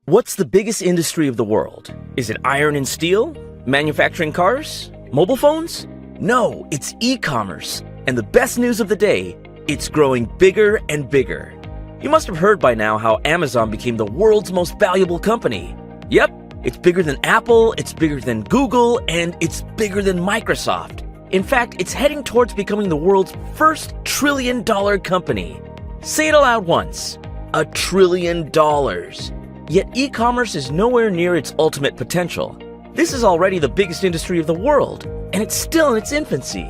What's the biggest industry of the world? Is it iron and steel? Manufacturing cars? Mobile phones? No, it's e-commerce. And the best news of the day, it's growing bigger and bigger. You must have heard by now how Amazon became the world's most valuable company. Yep, it's bigger than Apple, it's bigger than Google, and it's bigger than Microsoft. In fact, it's heading towards becoming the world's first trillion-dollar company. Say it aloud once. $1 trillion. Yet e-commerce is nowhere near its ultimate potential. This is already the biggest industry of the world, and it's still in its infancy.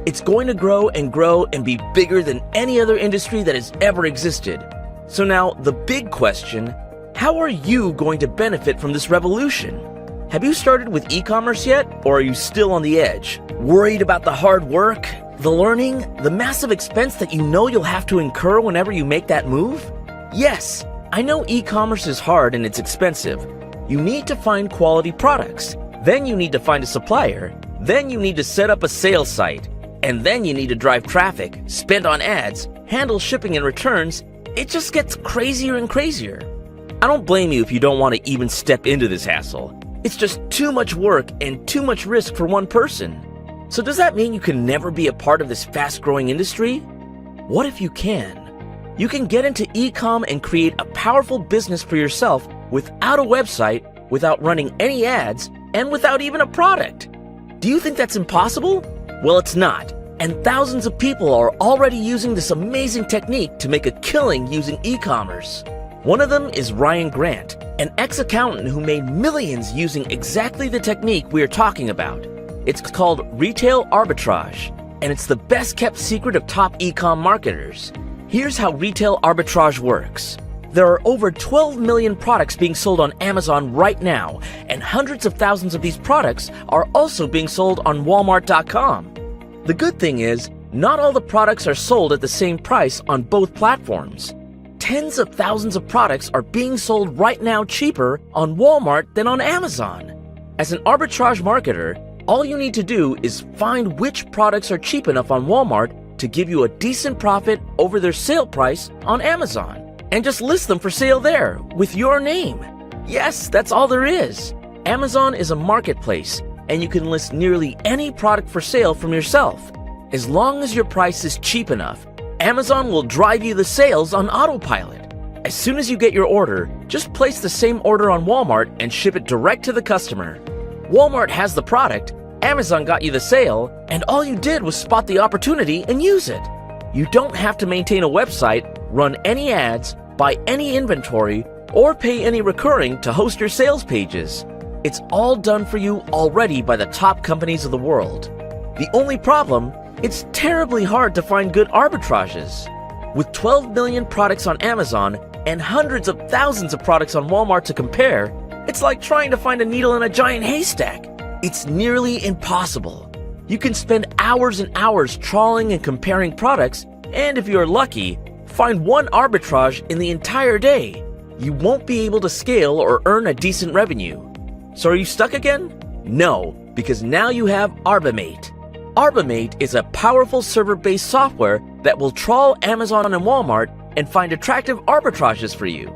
It's going to grow and be bigger than any other industry that has ever existed. So now, the big question, how are you going to benefit from this revolution? Have you started with e-commerce yet, or are you still on the edge? Worried about the hard work, the learning, the massive expense that you know you'll have to incur whenever you make that move? Yes, I know e-commerce is hard and it's expensive. You need to find quality products. Then you need to find a supplier. Then you need to set up a sales site. And then you need to drive traffic, spend on ads, handle shipping and returns. It just gets crazier and crazier. I don't blame you if you don't want to even step into this hassle. It's just too much work and too much risk for one person. So does that mean you can never be a part of this fast-growing industry? What if you can? You can get into eCom and create a powerful business for yourself without a website, without running any ads, and without even a product. Do you think that's impossible? Well, it's not. And thousands of people are already using this amazing technique to make a killing using e-commerce. One of them is Ryan Grant, an ex-accountant who made millions using exactly the technique we are talking about. It's called retail arbitrage, and it's the best-kept secret of top e-com marketers. Here's how retail arbitrage works. There are over 12 million products being sold on Amazon right now, and hundreds of thousands of these products are also being sold on Walmart.com. The good thing is, not all the products are sold at the same price on both platforms. Tens of thousands of products are being sold right now cheaper on Walmart than on Amazon. As an arbitrage marketer, all you need to do is find which products are cheap enough on Walmart to give you a decent profit over their sale price on Amazon, and just list them for sale there with your name. Yes, that's all there is. Amazon is a marketplace, and you can list nearly any product for sale from yourself. As long as your price is cheap enough, Amazon will drive you the sales on autopilot. As soon as you get your order, just place the same order on Walmart and ship it direct to the customer. Walmart has the product, Amazon got you the sale, and all you did was spot the opportunity and use it. You don't have to maintain a website, run any ads, buy any inventory, or pay any recurring to host your sales pages. It's all done for you already by the top companies of the world. The only problem, it's terribly hard to find good arbitrages. With 12 million products on Amazon and hundreds of thousands of products on Walmart to compare, it's like trying to find a needle in a giant haystack. It's nearly impossible. You can spend hours and hours trawling and comparing products, and if you're lucky, find one arbitrage in the entire day. You won't be able to scale or earn a decent revenue. So are you stuck again? No, because now you have arbiMate. arbiMate is a powerful server-based software that will trawl Amazon and Walmart and find attractive arbitrages for you.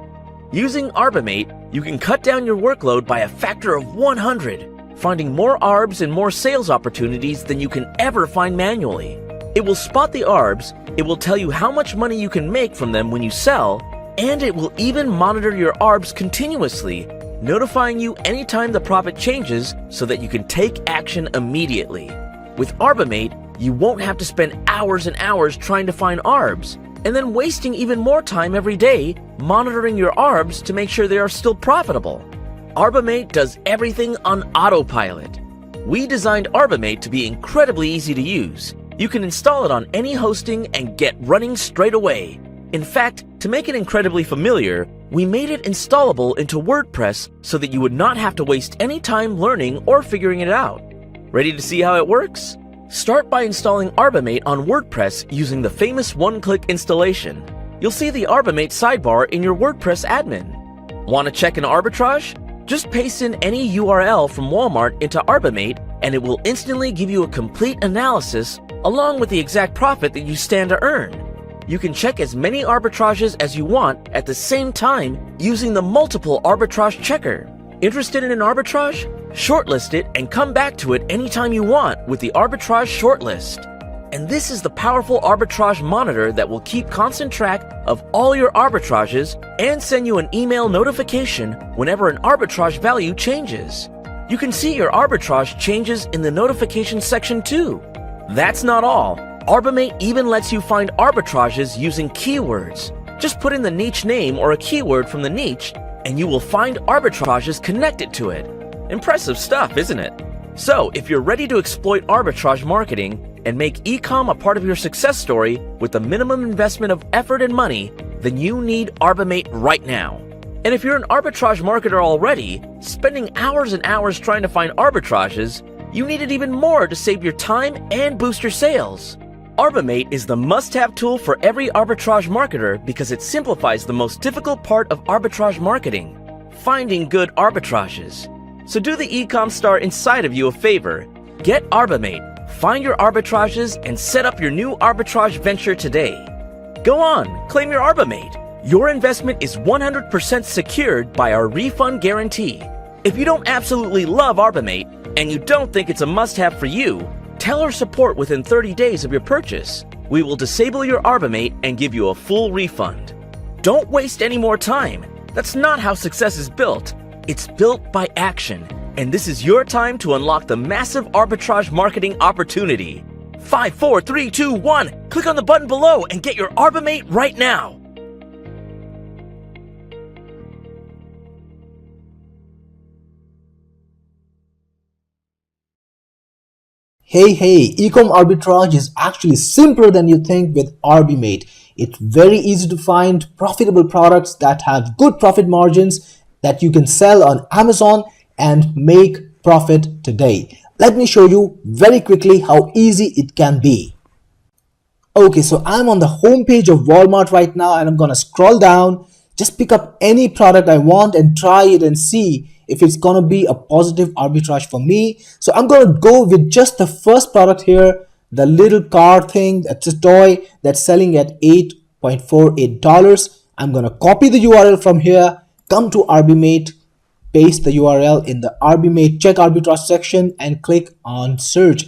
Using arbiMate, you can cut down your workload by a factor of 100, finding more arbs and more sales opportunities than you can ever find manually. It will spot the arbs, it will tell you how much money you can make from them when you sell, and it will even monitor your arbs continuously, notifying you anytime the profit changes so that you can take action immediately. With arbiMate, you won't have to spend hours and hours trying to find arbs, and then wasting even more time every day monitoring your arbs to make sure they are still profitable. arbiMate does everything on autopilot. We designed arbiMate to be incredibly easy to use. You can install it on any hosting and get running straight away. In fact, to make it incredibly familiar, we made it installable into WordPress so that you would not have to waste any time learning or figuring it out. Ready to see how it works? Start by installing arbiMate on WordPress using the famous one-click installation. You'll see the arbiMate sidebar in your WordPress admin. Want to check an arbitrage? Just paste in any URL from Walmart into arbiMate and it will instantly give you a complete analysis along with the exact profit that you stand to earn. You can check as many arbitrages as you want at the same time using the multiple arbitrage checker. Interested in an arbitrage? Shortlist it and come back to it anytime you want with the arbitrage shortlist. And this is the powerful arbitrage monitor that will keep constant track of all your arbitrages and send you an email notification whenever an arbitrage value changes. You can see your arbitrage changes in the notification section too. That's not all. arbiMate even lets you find arbitrages using keywords. Just put in the niche name or a keyword from the niche and you will find arbitrages connected to it. Impressive stuff, isn't it? So, if you're ready to exploit arbitrage marketing and make eCom a part of your success story with the minimum investment of effort and money, then you need arbiMate right now. And if you're an arbitrage marketer already, spending hours and hours trying to find arbitrages, you need it even more to save your time and boost your sales. arbiMate is the must-have tool for every arbitrage marketer because it simplifies the most difficult part of arbitrage marketing, finding good arbitrages. So do the eCom star inside of you a favor. Get arbiMate, find your arbitrages, and set up your new arbitrage venture today. Go on, claim your arbiMate. Your investment is 100% secured by our refund guarantee. If you don't absolutely love arbiMate and you don't think it's a must-have for you, tell our support within 30 days of your purchase. We will disable your arbiMate and give you a full refund. Don't waste any more time. That's not how success is built. It's built by action, and this is your time to unlock the massive arbitrage marketing opportunity. 5, 4, 3, 2, 1. Click on the button below and get your arbiMate right now. Hey, eCom arbitrage is actually simpler than you think with arbiMate. It's very easy to find profitable products that have good profit margins that you can sell on Amazon and make profit today. Let me show you very quickly how easy it can be. Okay, so I'm on the home page of Walmart right now and I'm gonna scroll down, just pick up any product I want and try it and see if it's gonna be a positive arbitrage for me. So I'm gonna go with just the first product here, the little car thing. That's a toy that's selling at $8.48. I'm gonna copy the URL from here, come to arbiMate, paste the URL in the arbiMate check arbitrage section and click on search.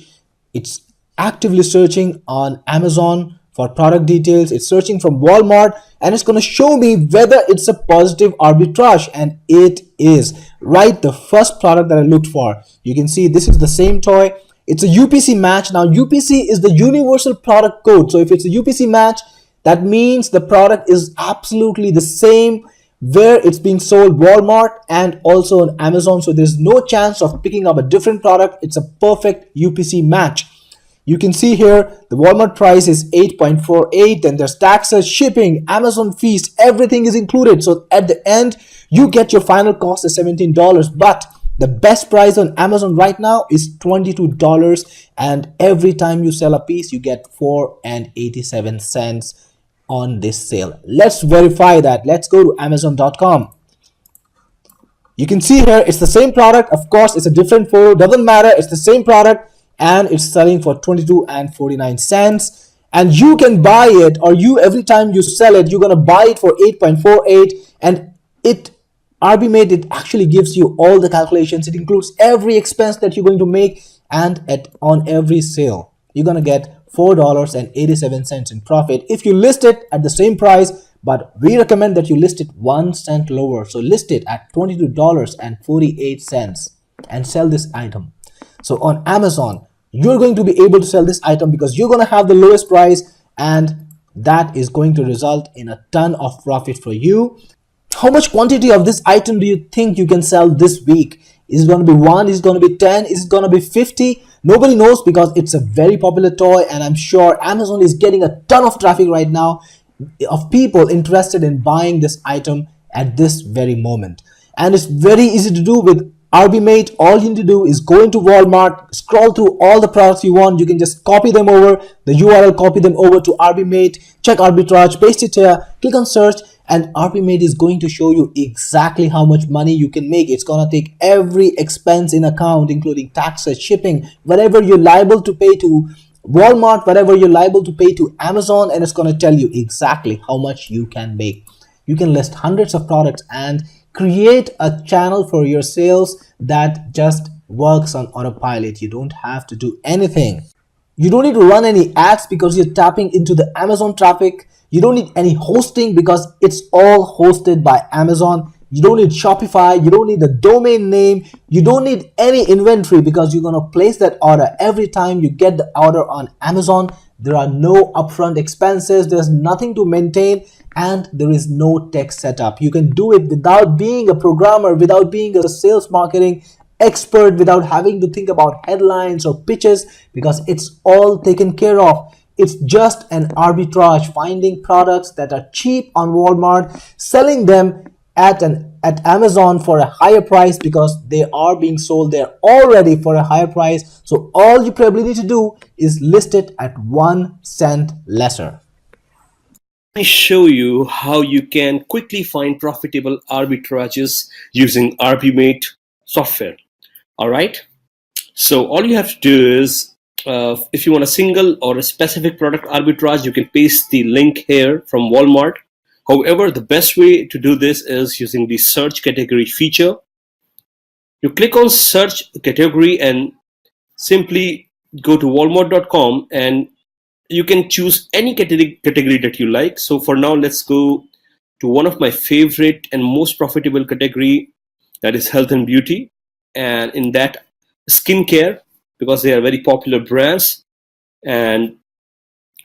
It's actively searching on Amazon for product details. It's searching from Walmart and it's going to show me whether it's a positive arbitrage, and it is. Right, the first product that I looked for. You can see this is the same toy. It's a UPC match. Now UPC is the universal product code. So if it's a UPC match, that means the product is absolutely the same where it's being sold, Walmart and also on Amazon. So there's no chance of picking up a different product. It's a perfect UPC match. You can see here the Walmart price is $8.48, and there's taxes, shipping, Amazon fees, everything is included. So at the end, you get your final cost is $17, but the best price on Amazon right now is $22, and every time you sell a piece, you get $4.87 on this sale. Let's verify that. Let's go to Amazon.com. You can see here it's the same product. Of course, it's a different photo. Doesn't matter. It's the same product, and it's selling for $22.49. And you can buy it, or you every time you sell it, you're gonna buy it for $8.48, and arbiMate, it actually gives you all the calculations. It includes every expense that you're going to make, and on every sale, you're gonna get $4.87 in profit if you list it at the same price, but we recommend that you list it 1 cent lower. So list it at $22.48 and sell this item. So on Amazon, you're going to be able to sell this item because you're going to have the lowest price, and that is going to result in a ton of profit for you. How much quantity of this item do you think you can sell this week? Is it going to be 1? Is it going to be 10? Is it going to be 50? Nobody knows because it's a very popular toy, and I'm sure Amazon is getting a ton of traffic right now of people interested in buying this item at this very moment. And it's very easy to do with arbiMate. All you need to do is go into Walmart, scroll through all the products you want. You can just copy them over, the URL, copy them over to arbiMate, check arbitrage, paste it here, click on search, and arbiMate is going to show you exactly how much money you can make. It's going to take every expense in account, including taxes, shipping, whatever you're liable to pay to Walmart, whatever you're liable to pay to Amazon, and it's going to tell you exactly how much you can make. You can list hundreds of products and create a channel for your sales that just works on autopilot. You don't have to do anything. You don't need to run any ads because you're tapping into the Amazon traffic. You don't need any hosting because it's all hosted by Amazon. You don't need Shopify. You don't need a domain name. You don't need any inventory because you're going to place that order every time you get the order on Amazon. There are no upfront expenses. There's nothing to maintain, and there is no tech setup. You can do it without being a programmer, without being a sales marketing expert, without having to think about headlines or pitches, because it's all taken care of. It's just an arbitrage, finding products that are cheap on Walmart, selling them at Amazon for a higher price because they are being sold there already for a higher price. So all you probably need to do is list it at 1 cent lesser. Let me show you how you can quickly find profitable arbitrages using arbiMate software. All right. So all you have to do is, if you want a single or a specific product arbitrage, you can paste the link here from Walmart. However, the best way to do this is using the search category feature. You click on search category and simply go to walmart.com, and you can choose any category that you like. So for now, let's go to one of my favorite and most profitable category, that is health and beauty. And in that, skincare, because they are very popular brands, and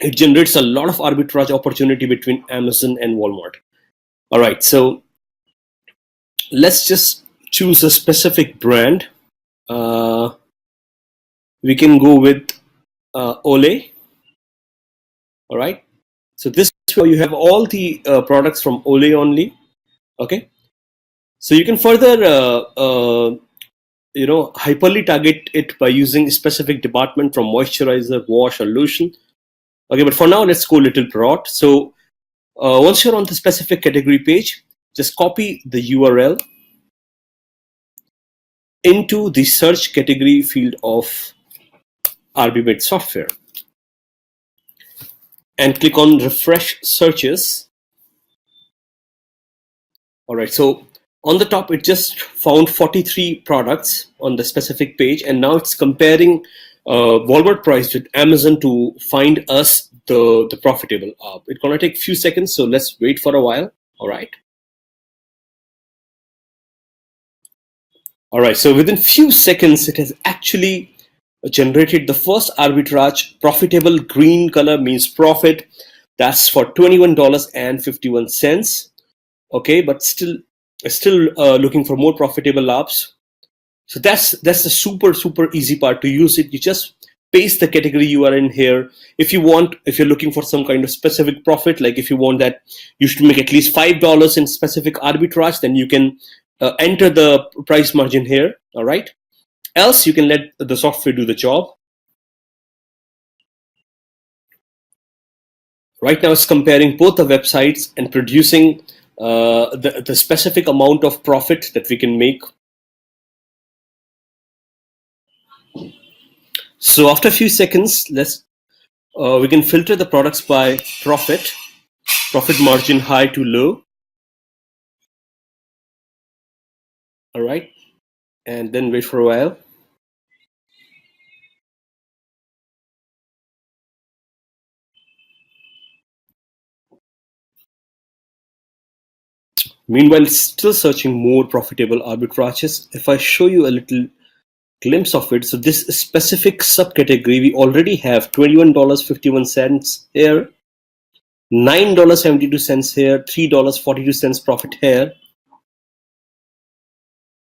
it generates a lot of arbitrage opportunity between Amazon and Walmart. All right, so let's just choose a specific brand. We can go with Olay. All right, so this way you have all the products from Olay only. Okay, so you can further hyperly target it by using a specific department from moisturizer, wash, or lotion. Okay, but for now, let's go a little broad. So once you're on the specific category page, just copy the URL into the search category field of arbiMate software and click on refresh searches. All right, so on the top, it just found 43 products on the specific page, and now it's comparing Walmart price with Amazon to find us the profitable. It's gonna take a few seconds, so let's wait for a while. All right. All right, so within few seconds, it has actually generated the first arbitrage. Profitable green color means profit. That's for $21.51. Okay, but still looking for more profitable apps. So that's the super easy part to use it. You just paste the category you are in here. If you're looking for some kind of specific profit, like if you want that you should make at least $5 in specific arbitrage, then you can enter the price margin here. All right. Else you can let the software do the job. Right now it's comparing both the websites and producing the specific amount of profit that we can make. So after a few seconds, we can filter the products by profit margin high to low. All right, and then wait for a while. Meanwhile, it's still searching more profitable arbitrages. If I show you a little glimpse of it, so this specific subcategory, we already have $21.51 here, $9.72 here, $3.42 profit here,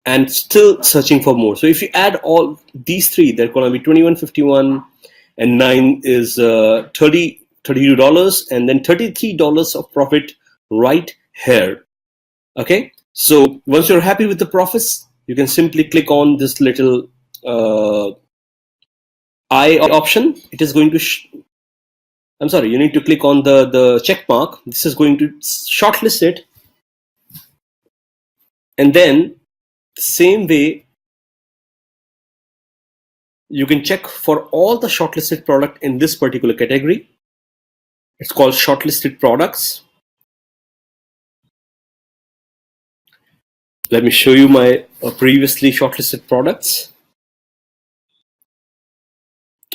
and still searching for more. So if you add all these three, they're going to be $21.51, and 9 is $32, and then $33 of profit right here. Okay, so once you're happy with the profits, you can simply click on this little I option. It is going to you need to click on the check mark. This is going to shortlist it, and then the same way you can check for all the shortlisted product in this particular category. It's called shortlisted products. Let me show you my previously shortlisted products.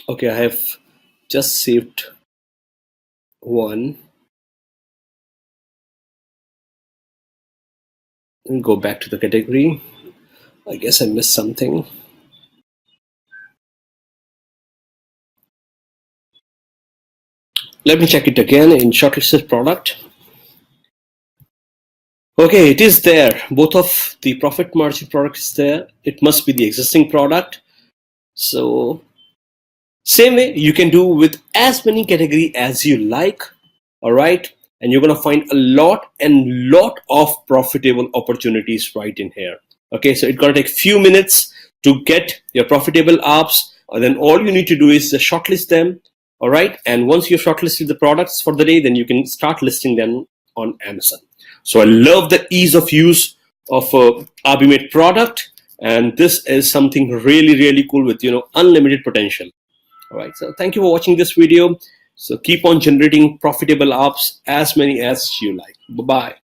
Okay, I have just saved one. And go back to the category. I guess I missed something. Let me check it again in shortlisted product. Okay, it is there. Both of the profit margin product is there. It must be the existing product. So same way you can do with as many category as you like. All right. And you're going to find a lot of profitable opportunities right in here. Okay. So it's going to take few minutes to get your profitable apps. And then all you need to do is just shortlist them. All right. And once you've shortlisted the products for the day, then you can start listing them on Amazon. So I love the ease of use of arbiMate product. And this is something really cool with, unlimited potential. All right. So thank you for watching this video. So keep on generating profitable apps, as many as you like. Bye-bye.